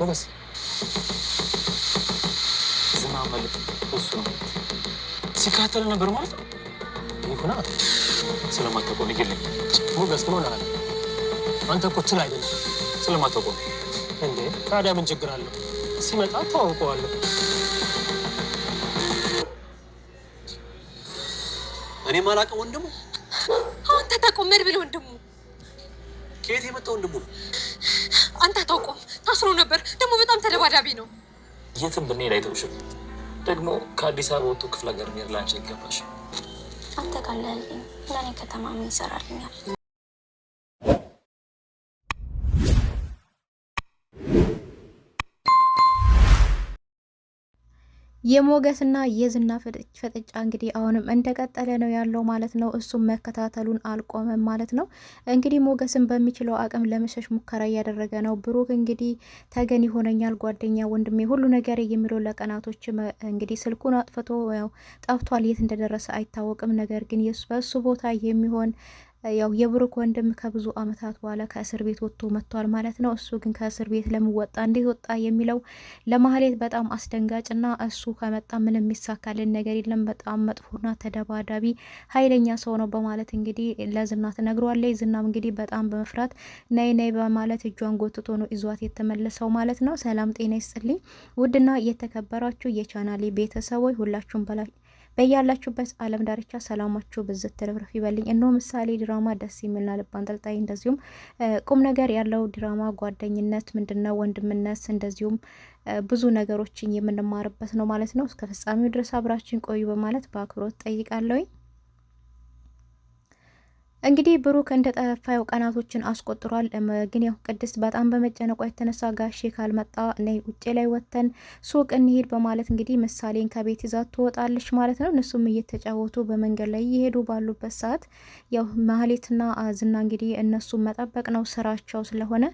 ሞገስ ዝና ማለት እሱ ነው ሲካተል ነበር ማለት ነው። ይሁና ስለማታውቀው ንገረኝ። ሞገስ ምን ሆነሃል? አንተ እኮ ትል አይደለም። ስለማታውቀው እንዴ? ታዲያ ምን ችግር አለው? ሲመጣ ተዋውቀዋለሁ። እኔ ማላውቀው ወንድሙ አንተ ታውቀው ምን ብሎ ወንድሙ ከየት የመጣ ወንድሙ ነው? አንተ ታውቀው ታስሮ ነበር። ደግሞ በጣም ተደባዳቢ ነው። የትም ብንሄድ አይተውሽም። ደግሞ ከአዲስ አበባ ወጥቶ ክፍለ ሀገር ሜር ላንቺ ይገባሽ። አንተ ካለህልኝ ለእኔ ከተማ ምን ይሰራልኛል? የሞገስና የዝና ፍጥጫ እንግዲህ አሁንም እንደቀጠለ ነው ያለው ማለት ነው። እሱም መከታተሉን አልቆመም ማለት ነው። እንግዲህ ሞገስን በሚችለው አቅም ለመሸሽ ሙከራ እያደረገ ነው። ብሩክ እንግዲህ ተገን ይሆነኛል፣ ጓደኛ፣ ወንድሜ፣ ሁሉ ነገር የሚለው ለቀናቶች እንግዲህ ስልኩን አጥፍቶ ያው ጠፍቷል። የት እንደደረሰ አይታወቅም። ነገር ግን በሱ ቦታ የሚሆን ያው የብሩክ ወንድም ከብዙ አመታት በኋላ ከእስር ቤት ወጥቶ መጥቷል ማለት ነው። እሱ ግን ከእስር ቤት ለምን ወጣ፣ እንዴት ወጣ የሚለው ለማህሌት በጣም አስደንጋጭና እሱ ከመጣ ምንም የሚሳካልን ነገር የለም፣ በጣም መጥፎና ተደባዳቢ ኃይለኛ ሰው ነው በማለት እንግዲህ ለዝና ትነግሯለች። ዝናም እንግዲህ በጣም በመፍራት ነይ ነይ በማለት እጇን ጎትቶ ነው ይዟት የተመለሰው ማለት ነው። ሰላም ጤና ይስጥልኝ ውድና የተከበራችሁ የቻናሌ ቤተሰቦች ሁላችሁም በያላችሁበት ዓለም ዳርቻ ሰላማችሁ ብዝት ትርፍርፍ ይበልኝ። እነሆ ምሳሌ ድራማ ደስ የሚልና ልብ አንጠልጣይ እንደዚሁም ቁም ነገር ያለው ድራማ ጓደኝነት ምንድነው ወንድምነት እንደዚሁም ብዙ ነገሮችን የምንማርበት ነው ማለት ነው። እስከ ፍጻሜው ድረስ አብራችን ቆዩ በማለት በአክብሮት ጠይቃለሁኝ። እንግዲህ ብሩክ እንደጠፋ ያው ቀናቶችን አስቆጥሯል። ግን ያው ቅድስት በጣም በመጨነቋ የተነሳ ጋሼ ካልመጣ ነይ ውጭ ላይ ወተን ሱቅ እንሄድ በማለት እንግዲህ ምሳሌን ከቤት ይዛት ትወጣለች ማለት ነው። እነሱም እየተጫወቱ በመንገድ ላይ እየሄዱ ባሉበት ሰዓት ያው ማህሌትና ዝና እንግዲህ እነሱን መጠበቅ ነው ስራቸው ስለሆነ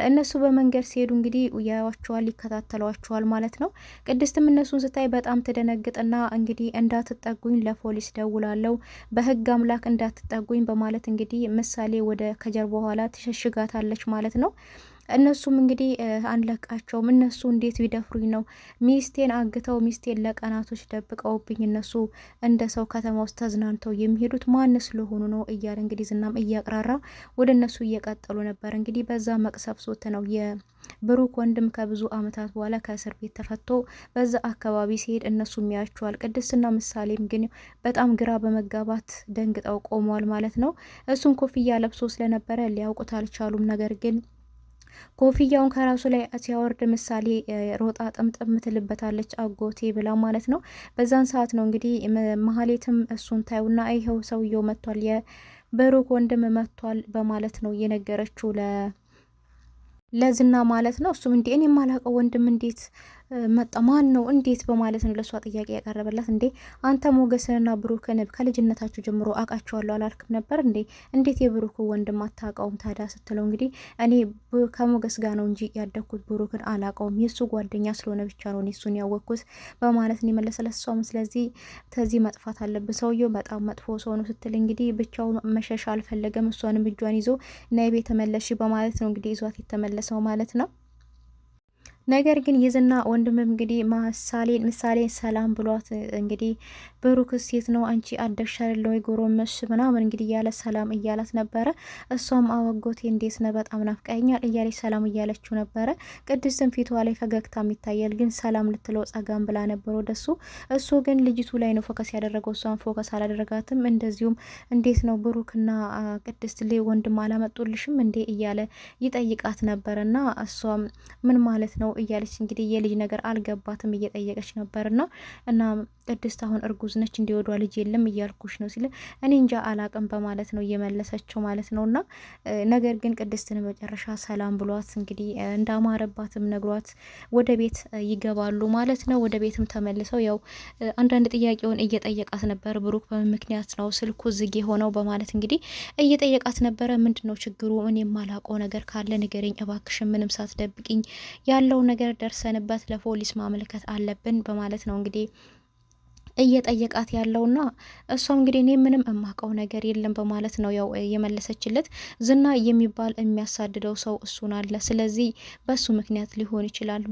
እነሱ በመንገድ ሲሄዱ እንግዲህ ያዩዋቸዋል፣ ይከታተሏቸዋል ማለት ነው። ቅድስትም እነሱን ስታይ በጣም ትደነግጥና እንግዲህ እንዳትጠጉኝ ለፖሊስ ደውላለው፣ በህግ አምላክ እንዳትጠጉኝ ማለት እንግዲህ ምሳሌ ወደ ከጀርባ በኋላ ትሸሽጋታለች ማለት ነው። እነሱም እንግዲህ አንለቃቸውም። እነሱ እንዴት ቢደፍሩኝ ነው ሚስቴን አግተው ሚስቴን ለቀናቶች ደብቀውብኝ እነሱ እንደ ሰው ከተማ ውስጥ ተዝናንተው የሚሄዱት ማን ስለሆኑ ነው እያለ እንግዲህ ዝናም እያቅራራ ወደ እነሱ እየቀጠሉ ነበር። እንግዲህ በዛ መቅሰፍት ነው የብሩክ ወንድም ከብዙ አመታት በኋላ ከእስር ቤት ተፈቶ በዛ አካባቢ ሲሄድ እነሱ የሚያዩዋል። ቅድስትና ምሳሌም ግን በጣም ግራ በመጋባት ደንግጠው ቆመዋል ማለት ነው። እሱም ኮፍያ ለብሶ ስለነበረ ሊያውቁት አልቻሉም። ነገር ግን ኮፍያውን ከራሱ ላይ ሲያወርድ ምሳሌ ሮጣ ጥምጥም ትልበታለች አጎቴ ብላ ማለት ነው። በዛን ሰዓት ነው እንግዲህ ማህሌትም እሱን ታዩና ይኸው ሰውየው መጥቷል፣ የብሩክ ወንድም መጥቷል በማለት ነው የነገረችው ለዝና ማለት ነው። እሱም እንዴ እኔ የማላውቀው ወንድም እንዴት መጣ ማን ነው እንዴት በማለት ነው ለሷ ጥያቄ ያቀረበላት። እንዴ አንተ ሞገስንና ብሩክን ከልጅነታችሁ ጀምሮ አውቃቸዋለሁ አላልክም ነበር እንዴ እንዴት የብሩክ ወንድም አታውቀውም ታዲያ ስትለው እንግዲህ እኔ ከሞገስ ጋር ነው እንጂ ያደግኩት ብሩክን አላውቀውም የሱ ጓደኛ ስለሆነ ብቻ ነው እሱን ያወቅኩት በማለት ነው የመለሰለት። እሷም ስለዚህ ከዚህ መጥፋት አለብን ሰውየው በጣም መጥፎ ሰው ነው ስትል እንግዲህ ብቻውን መሸሽ አልፈለገም። እሷንም እጇን ይዞ ነይ ቤት ተመለሽ በማለት ነው እንግዲህ ይዟት የተመለሰው ማለት ነው። ነገር ግን የዝና ወንድምም እንግዲህ ምሳሌን ሰላም ብሏት እንግዲህ ብሩክ ሴት ነው አንቺ አደግሽ አይደል ወይ ጎረመሽ ምናምን እንግዲህ እያለ ሰላም እያላት ነበረ። እሷም አወጎቴ እንዴት ነው በጣም ናፍቀኛል እያለች ሰላም እያለችው ነበረ። ቅድስትም ፊቷ ላይ ፈገግታም ይታያል። ግን ሰላም ልትለው ጸጋም ብላ ነበር ወደሱ። እሱ ግን ልጅቱ ላይ ነው ፎከስ ያደረገው፣ እሷን ፎከስ አላደረጋትም። እንደዚሁም እንዴት ነው ብሩክና ቅድስት ላይ ወንድም አላመጡልሽም እንዴ እያለ ይጠይቃት ነበርና እሷም ምን ማለት ነው እያለች እንግዲህ የልጅ ነገር አልገባትም እየጠየቀች ነበርና እና ቅድስት አሁን እርጉዝ ነች እንዲወዷ ልጅ የለም እያልኩሽ ነው ሲል እኔ እንጃ አላቅም በማለት ነው እየመለሰችው ማለት ነውና ነገር ግን ቅድስትን መጨረሻ ሰላም ብሏት እንግዲህ እንዳማረባትም ነግሯት ወደ ቤት ይገባሉ ማለት ነው። ወደ ቤትም ተመልሰው ያው አንዳንድ ጥያቄውን እየጠየቃት ነበር። ብሩክ በምን ምክንያት ነው ስልኩ ዝግ ሆነው በማለት እንግዲህ እየጠየቃት ነበረ። ምንድነው ችግሩ? እኔ የማላውቀው ነገር ካለ ንገረኝ እባክሽ፣ ምንም ሳትደብቂኝ ያለው ነገር ደርሰንበት ለፖሊስ ማመልከት አለብን በማለት ነው እንግዲህ እየጠየቃት ያለውና እሷም እንግዲህ እኔ ምንም እማቀው ነገር የለም በማለት ነው ያው የመለሰችለት። ዝና የሚባል የሚያሳድደው ሰው እሱን አለ። ስለዚህ በሱ ምክንያት ሊሆን ይችላል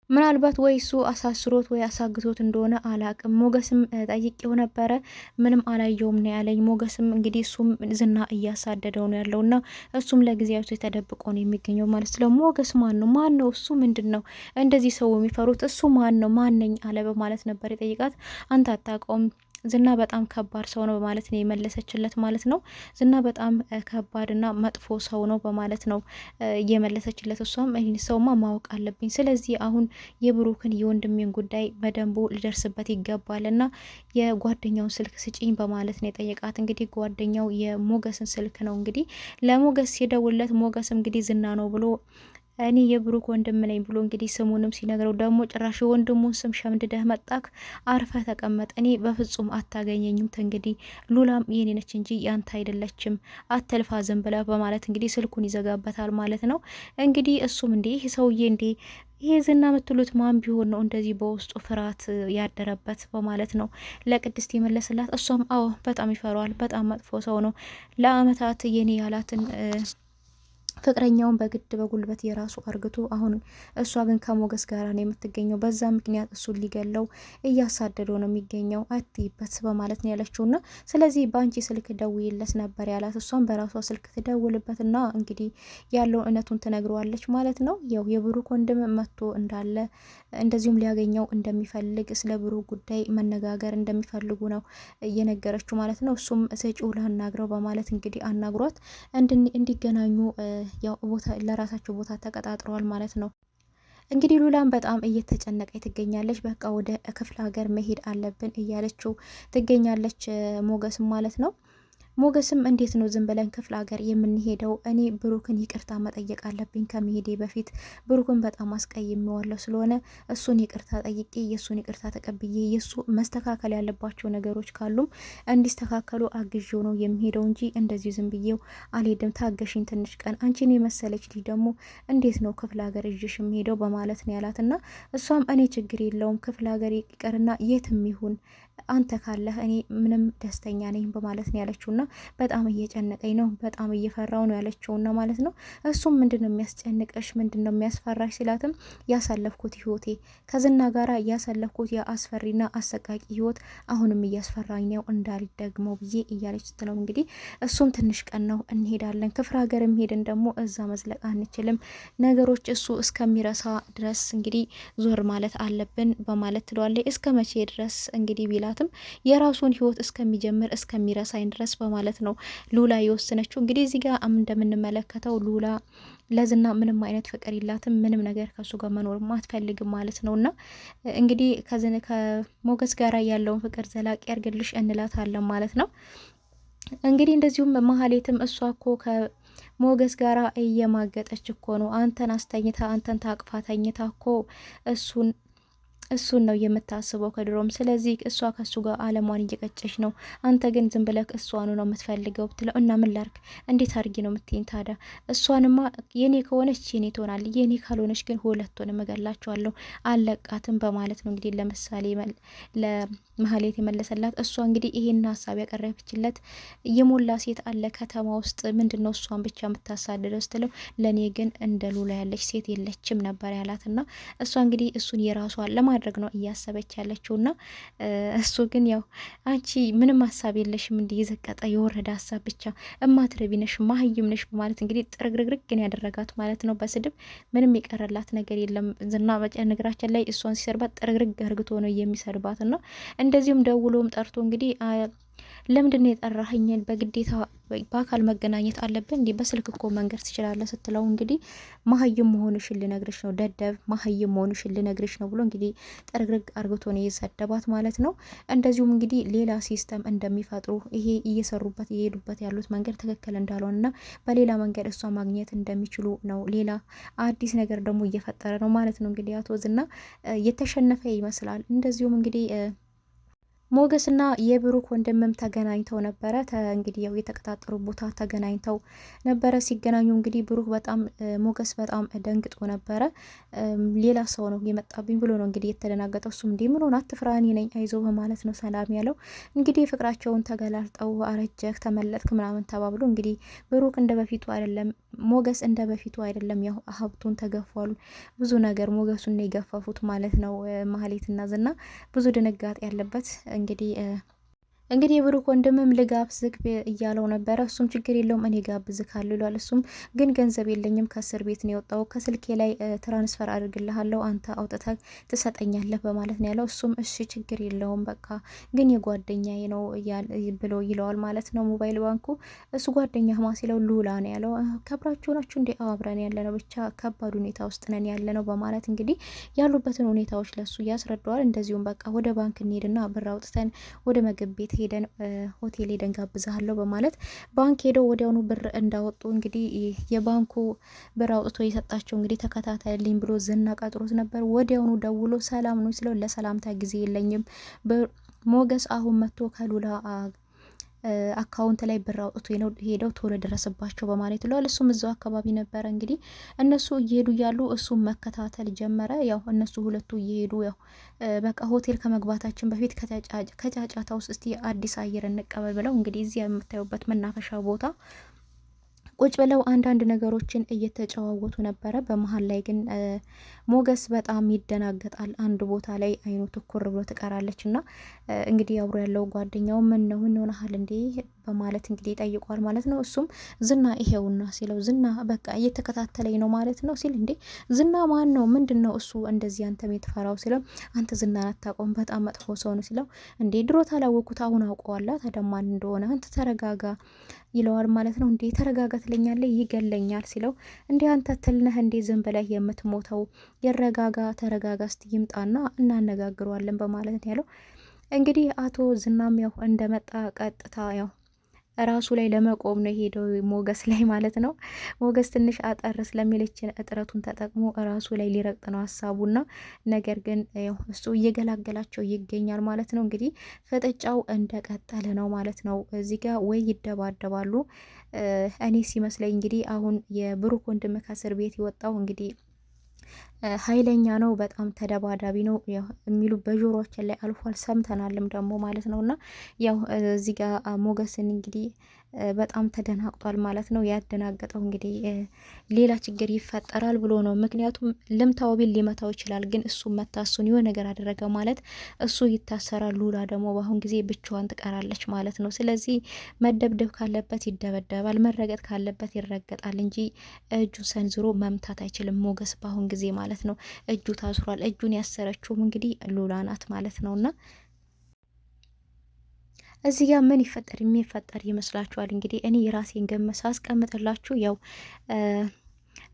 ምናልባት ወይ እሱ አሳስሮት ወይ አሳግቶት እንደሆነ አላቅም። ሞገስም ጠይቄው ነበረ ምንም አላየውም ነው ያለኝ። ሞገስም እንግዲህ እሱም ዝና እያሳደደው ነው ያለውና እሱም ለጊዜያዊ ተደብቆ ነው የሚገኘው ማለት ስለ ሞገስ ማን ነው እሱ ምንድን ነው እንደዚህ ሰው የሚፈሩት እሱ ማነኝ አለ በማለት ነበር የጠይቃት። አንተ አታውቀውም ዝና በጣም ከባድ ሰው ነው በማለት ነው የመለሰችለት ማለት ነው። ዝና በጣም ከባድና መጥፎ ሰው ነው በማለት ነው የመለሰችለት። እሷም ይህን ሰውማ ማወቅ አለብኝ፣ ስለዚህ አሁን የብሩክን የወንድሜን ጉዳይ በደንቡ ልደርስበት ይገባል እና የጓደኛውን ስልክ ስጪኝ በማለት ነው የጠየቃት። እንግዲህ ጓደኛው የሞገስን ስልክ ነው እንግዲህ ለሞገስ ሲደውልለት ሞገስ እንግዲህ ዝና ነው ብሎ እኔ የብሩክ ወንድም ነኝ ብሎ እንግዲህ ስሙንም ሲነግረው ደግሞ ጭራሽ የወንድሙን ስም ሸምድደህ መጣክ፣ አርፈ ተቀመጥ፣ እኔ በፍጹም አታገኘኝም፣ እንግዲህ ሉላም የኔ ነች እንጂ ያንተ አይደለችም፣ አትልፋ ዝም ብለህ በማለት እንግዲህ ስልኩን ይዘጋበታል ማለት ነው። እንግዲህ እሱም እንዴ ይህ ሰውዬ እንዴ ይሄ ዝና የምትሉት ማን ቢሆን ነው እንደዚህ በውስጡ ፍርሃት ያደረበት በማለት ነው ለቅድስት የመለስላት። እሷም አዎ በጣም ይፈራዋል፣ በጣም መጥፎ ሰው ነው፣ ለአመታት የኔ ያላትን ፍቅረኛውን በግድ በጉልበት የራሱ አርግቶ አሁን እሷ ግን ከሞገስ ጋር ነው የምትገኘው። በዛ ምክንያት እሱን ሊገለው እያሳደደው ነው የሚገኘው አትይበት በማለት ነው ያለችውና ስለዚህ በአንቺ ስልክ ደውይለት ነበር ያላት። እሷም በራሷ ስልክ ትደውልበትና እንግዲህ ያለውን እውነቱን ትነግረዋለች ማለት ነው። ያው የብሩክ ወንድም መጥቶ እንዳለ እንደዚሁም ሊያገኘው እንደሚፈልግ ስለ ብሩክ ጉዳይ መነጋገር እንደሚፈልጉ ነው እየነገረችው ማለት ነው። እሱም ሰጪው ላናግረው በማለት እንግዲህ አናግሯት እንዲገናኙ ያው ቦታ ለራሳቸው ቦታ ተቀጣጥረዋል ማለት ነው። እንግዲህ ሉላም በጣም እየተጨነቀ ትገኛለች። በቃ ወደ ክፍለ ሀገር መሄድ አለብን እያለችው ትገኛለች ሞገስም ማለት ነው። ሞገስም እንዴት ነው ዝም ብለን ክፍለ ሀገር የምንሄደው? እኔ ብሩክን ይቅርታ መጠየቅ አለብኝ ከመሄዴ በፊት ብሩክን በጣም አስቀይሜዋለሁ፣ ስለሆነ እሱን ይቅርታ ጠይቄ የእሱን ይቅርታ ተቀብዬ የእሱ መስተካከል ያለባቸው ነገሮች ካሉም እንዲስተካከሉ አግዤው ነው የሚሄደው እንጂ እንደዚህ ዝም ብዬው አልሄድም። ታገሽኝ ትንሽ ቀን፣ አንቺን የመሰለች ልጅ ደግሞ እንዴት ነው ክፍለ ሀገር እዥሽ የሚሄደው በማለት ነው ያላት። እና እሷም እኔ ችግር የለውም ክፍለ ሀገር ይቅርና የትም ይሁን አንተ ካለህ እኔ ምንም ደስተኛ ነኝ በማለት ነው ያለችውና በጣም እየጨነቀኝ ነው በጣም እየፈራው ነው ያለችውና ማለት ነው። እሱም ምንድነው የሚያስጨንቀሽ ምንድነው የሚያስፈራሽ ሲላትም ያሳለፍኩት ህይወቴ ከዝና ጋራ ያሳለፍኩት የአስፈሪና አሰቃቂ ህይወት አሁንም እያስፈራኝ ነው እንዳልደግመው ብዬ እያለች ስትለው እንግዲህ እሱም ትንሽ ቀን ነው እንሄዳለን ክፍለ ሀገርም ሄደን ደግሞ እዛ መዝለቅ አንችልም ነገሮች እሱ እስከሚረሳ ድረስ እንግዲህ ዞር ማለት አለብን በማለት ትለዋለች። እስከ መቼ ድረስ እንግዲህ ቢላትም የራሱን ህይወት እስከሚጀምር እስከሚረሳኝ ድረስ በማለት ነው ሉላ የወሰነችው። እንግዲህ እዚህ ጋር እንደምንመለከተው ሉላ ለዝና ምንም አይነት ፍቅር የላትም፣ ምንም ነገር ከሱ ጋር መኖር አትፈልግም ማለት ነውና እንግዲህ ከሞገስ ጋር ያለውን ፍቅር ዘላቂ ያርግልሽ እንላታለን ማለት ነው። እንግዲህ እንደዚሁም መሀሌትም እሷ እኮ ከሞገስ ጋራ እየማገጠች እኮ ነው አንተን አስተኝታ አንተን ታቅፋ ተኝታ እኮ እሱን ነው የምታስበው ከድሮም። ስለዚህ እሷ ከሱ ጋር አለሟን እየቀጨች ነው፣ አንተ ግን ዝም ብለክ እሷኑ ነው የምትፈልገው ብትለው እና ምን ላርግ እንዴት አድርጊ ነው የምትይኝ ታዲያ? እሷንማ የኔ ከሆነች የኔ ትሆናል፣ የኔ ካልሆነች ግን ሁለቱንም እገላቸዋለሁ አለቃትም በማለት ነው እንግዲህ ለምሳሌ ለመሀሌት የመለሰላት። እሷ እንግዲህ ይሄን ሀሳብ ያቀረበችለት የሞላ ሴት አለ ከተማ ውስጥ ምንድን ነው እሷን ብቻ የምታሳድደው ስትለው ለእኔ ግን እንደ ሉላ ያለች ሴት የለችም ነበር ያላትና እሷ እንግዲህ እሱን የራሷን ለማድረግ ነው እያሰበች ያለችውና እሱ ግን ያው አንቺ ምንም ሀሳብ የለሽም እንዲህ የዘቀጠ የወረደ ሀሳብ ብቻ እማትረቢ ነሽ ማህይም ነሽ በማለት እንግዲህ ጥርግርግርግ ግን ያደረጋት ማለት ነው። በስድብ ምንም የቀረላት ነገር የለም። ዝና ነገራችን ላይ እሷን ሲሰርባት ጥርግርግ አርግቶ ነው የሚሰድባት እና እንደዚሁም ደውሎም ጠርቶ እንግዲህ ለምንድን ነው የጠራኸኝ? በግዴታ በአካል መገናኘት አለብን እንዲህ በስልክ እኮ መንገድ ትችላለህ ስትለው እንግዲህ መሀይም መሆንሽን ልነግርሽ ነው ደደብ መሀይም መሆንሽን ልነግርሽ ነው ብሎ እንግዲህ ጥርግርግ አርግቶ ነው የሰደባት ማለት ነው። እንደዚሁም እንግዲህ ሌላ ሲስተም እንደሚፈጥሩ ይሄ እየሰሩበት እየሄዱበት ያሉት መንገድ ትክክል እንዳልሆነና በሌላ መንገድ እሷ ማግኘት እንደሚችሉ ነው ሌላ አዲስ ነገር ደግሞ እየፈጠረ ነው ማለት ነው። እንግዲህ አቶ ዝና የተሸነፈ ይመስላል። እንደዚሁም እንግዲህ ሞገስና የብሩክ ወንድምም ተገናኝተው ነበረ። እንግዲህ ያው የተቀጣጠሩ ቦታ ተገናኝተው ነበረ። ሲገናኙ እንግዲህ ብሩክ በጣም ሞገስ በጣም ደንግጦ ነበረ። ሌላ ሰው ነው የመጣብኝ ብሎ ነው እንግዲህ የተደናገጠው። እሱም እንዲህ ምን ሆነ አትፍራ እኔ ነኝ አይዞ በማለት ነው ሰላም ያለው። እንግዲህ ፍቅራቸውን ተገላልጠው አረጀክ ተመለጥክ ምናምን ተባብሎ እንግዲህ ብሩክ እንደ በፊቱ አይደለም፣ ሞገስ እንደ በፊቱ አይደለም። ያው ሀብቱን ተገፏል፣ ብዙ ነገር ሞገሱን ነው የገፈፉት ማለት ነው። ማህሌትና ዝና ብዙ ድንጋጤ ያለበት እንግዲህ የብሩክ ወንድምም ልጋብዝህ እያለው ነበረ። እሱም ችግር የለውም እኔ ጋብዝሃለሁ ይሏል። እሱም ግን ገንዘብ የለኝም ከእስር ቤት ነው የወጣው፣ ከስልኬ ላይ ትራንስፈር አድርግልሃለሁ አንተ አውጥተህ ትሰጠኛለህ በማለት ነው ያለው። እሱም እሺ ችግር የለውም በቃ ግን የጓደኛዬ ነው ብሎ ይለዋል ማለት ነው። ሞባይል ባንኩ እሱ ጓደኛ ማ ሲለው ሉላ ነው ያለው። ከብራችሁ ናችሁ እንዴ? አብረን ያለ ነው ብቻ ከባድ ሁኔታ ውስጥ ነን ያለ ነው በማለት እንግዲህ ያሉበትን ሁኔታዎች ለሱ ያስረዳዋል። እንደዚሁም በቃ ወደ ባንክ እንሄድና ብር አውጥተን ወደ ምግብ ቤት ሄደን ሆቴል ሄደን ጋብዛለሁ በማለት ባንክ ሄደው ወዲያውኑ ብር እንዳወጡ እንግዲህ የባንኩ ብር አውጥቶ የሰጣቸው እንግዲህ ተከታታይልኝ ብሎ ዝና ቀጥሮት ነበር። ወዲያውኑ ደውሎ ሰላም ነው ስለው ለሰላምታ ጊዜ የለኝም ሞገስ አሁን መጥቶ ከሉላ አካውንት ላይ ብር አውጥቶ ሄደው ቶሎ ደረሰባቸው በማለት ይለዋል። እሱም እዛው አካባቢ ነበረ። እንግዲህ እነሱ እየሄዱ ያሉ እሱም መከታተል ጀመረ። ያው እነሱ ሁለቱ እየሄዱ ያው በቃ ሆቴል ከመግባታችን በፊት ከጫጫታ ውስጥ እስቲ አዲስ አየር እንቀበል ብለው እንግዲህ እዚያ የምታዩበት መናፈሻ ቦታ ቁጭ ብለው አንዳንድ ነገሮችን እየተጨዋወቱ ነበረ። በመሀል ላይ ግን ሞገስ በጣም ይደናገጣል። አንድ ቦታ ላይ አይኑ ትኩር ብሎ ትቀራለች እና እንግዲህ አብሮ ያለው ጓደኛው ምን ሆነሃል እንዴ በማለት እንግዲህ ጠይቋል ማለት ነው። እሱም ዝና ይሄውና ሲለው ዝና በቃ እየተከታተለኝ ነው ማለት ነው ሲል እንዴ ዝና ማን ነው ምንድነው እሱ እንደዚህ አንተም የተፈራው ሲለው አንተ ዝናን አታውቀውም በጣም መጥፎ ሰው ነው ሲለው እንዴ ድሮ ታላወቅኩት አሁን አውቀዋለሁ ተደማን እንደሆነ አንተ ተረጋጋ ይለዋል ማለት ነው። እንዴ ተረጋጋ ትለኛለህ ይገለኛል ሲለው እንዴ አንተ ትልነህ እንዴ ዝም ብለህ የምትሞተው ይረጋጋ ተረጋጋ እስቲ ይምጣና እናነጋግረዋለን በማለት ያለው እንግዲህ አቶ ዝናም ያው እንደመጣ ቀጥታ ያው ራሱ ላይ ለመቆም ነው ሄደው ሞገስ ላይ ማለት ነው። ሞገስ ትንሽ አጠር ስለሚለችን እጥረቱን ተጠቅሞ ራሱ ላይ ሊረግጥ ነው ሀሳቡና ነገር ግን ያው እሱ እየገላገላቸው ይገኛል ማለት ነው። እንግዲህ ፍጥጫው እንደቀጠለ ነው ማለት ነው። እዚህ ጋር ወይ ይደባደባሉ። እኔ ሲመስለኝ እንግዲህ አሁን የብሩክ ወንድም ከእስር ቤት የወጣው እንግዲህ ኃይለኛ ነው፣ በጣም ተደባዳቢ ነው የሚሉ በጆሮአችን ላይ አልፏል፣ ሰምተናልም ደግሞ ማለት ነውና ያው እዚህ ጋር ሞገስን እንግዲህ በጣም ተደናግጧል ማለት ነው። ያደናገጠው እንግዲህ ሌላ ችግር ይፈጠራል ብሎ ነው። ምክንያቱም ልምታው ቢል ሊመታው ይችላል፣ ግን እሱ መታሱን የሆነ ነገር አደረገ ማለት እሱ ይታሰራል። ሉላ ደግሞ በአሁን ጊዜ ብቻዋን ትቀራለች ማለት ነው። ስለዚህ መደብደብ ካለበት ይደበደባል፣ መረገጥ ካለበት ይረገጣል እንጂ እጁን ሰንዝሮ መምታት አይችልም ሞገስ በአሁን ጊዜ ማለት ነው። እጁ ታስሯል። እጁን ያሰረችውም እንግዲህ ሉላ ናት ማለት ነውና እዚህ ጋር ምን የሚፈጠር ይመስላችኋል? እንግዲህ እኔ የራሴን ገመት ሳስቀምጥላችሁ ያው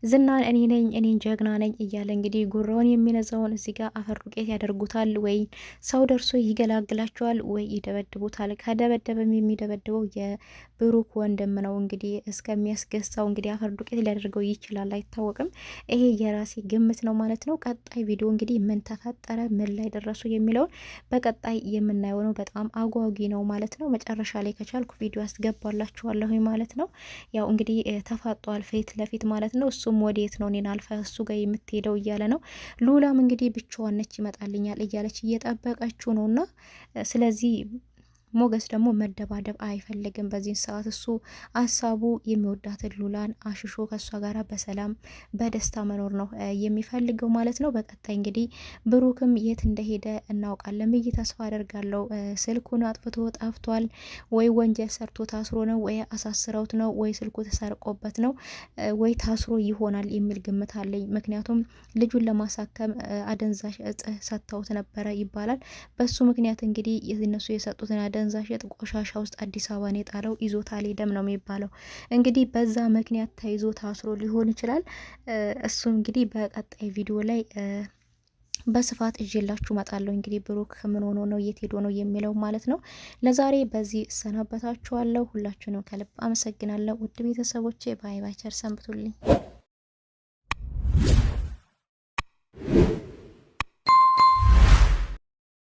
ዝናን እኔን ጀግና ነኝ እያለ እንግዲህ ጉራውን የሚነዛውን እዚህ ጋር አፈር ዱቄት ያደርጉታል፣ ወይ ሰው ደርሶ ይገላግላቸዋል፣ ወይ ይደበድቡታል። ከደበደበም የሚደበድበው የብሩክ ወንድም ነው እንግዲህ እስከሚያስገሳው እንግዲህ አፈር ዱቄት ሊያደርገው ይችላል፣ አይታወቅም። ይሄ የራሴ ግምት ነው ማለት ነው። ቀጣይ ቪዲዮ እንግዲህ ምን ተፈጠረ ምን ላይ ደረሱ የሚለውን በቀጣይ የምናየው ነው። በጣም አጓጊ ነው ማለት ነው። መጨረሻ ላይ ከቻልኩ ቪዲዮ አስገባላችኋለሁ ማለት ነው። ያው እንግዲህ ተፋጧል ፊት ለፊት ማለት ነው። እሱም ወዴት ነው እኔን አልፈ እሱ ጋር የምትሄደው እያለ ነው። ሉላም እንግዲህ ብቻዋን ነች ይመጣልኛል እያለች እየጠበቀችው ነውና ስለዚህ ሞገስ ደግሞ መደባደብ አይፈልግም በዚህን ሰዓት። እሱ ሀሳቡ የሚወዳትን ሉላን አሽሾ ከእሷ ጋር በሰላም በደስታ መኖር ነው የሚፈልገው ማለት ነው። በቀጣይ እንግዲህ ብሩክም የት እንደሄደ እናውቃለን ብዬ ተስፋ አደርጋለሁ። ስልኩን አጥፍቶ ጠፍቷል፣ ወይ ወንጀል ሰርቶ ታስሮ ነው፣ ወይ አሳስረውት ነው፣ ወይ ስልኩ ተሰርቆበት ነው፣ ወይ ታስሮ ይሆናል የሚል ግምት አለኝ። ምክንያቱም ልጁን ለማሳከም አደንዛዥ እጽ ሰጥተውት ነበረ ይባላል። በሱ ምክንያት እንግዲህ እነሱ የሰጡትን አደንዛዥ እጽ ቆሻሻ ውስጥ አዲስ አበባን የጣለው ይዞታ ደም ነው የሚባለው። እንግዲህ በዛ ምክንያት ተይዞ ታስሮ ሊሆን ይችላል። እሱ እንግዲህ በቀጣይ ቪዲዮ ላይ በስፋት እዤላችሁ መጣለሁ። እንግዲህ ብሩክ ምን ሆኖ ነው የት ሄዶ ነው የሚለው ማለት ነው። ለዛሬ በዚህ እሰናበታችኋለሁ። ሁላችሁንም ከልብ አመሰግናለሁ ውድ ቤተሰቦቼ። ባይ ባይ፣ ቸር ሰንብቱልኝ።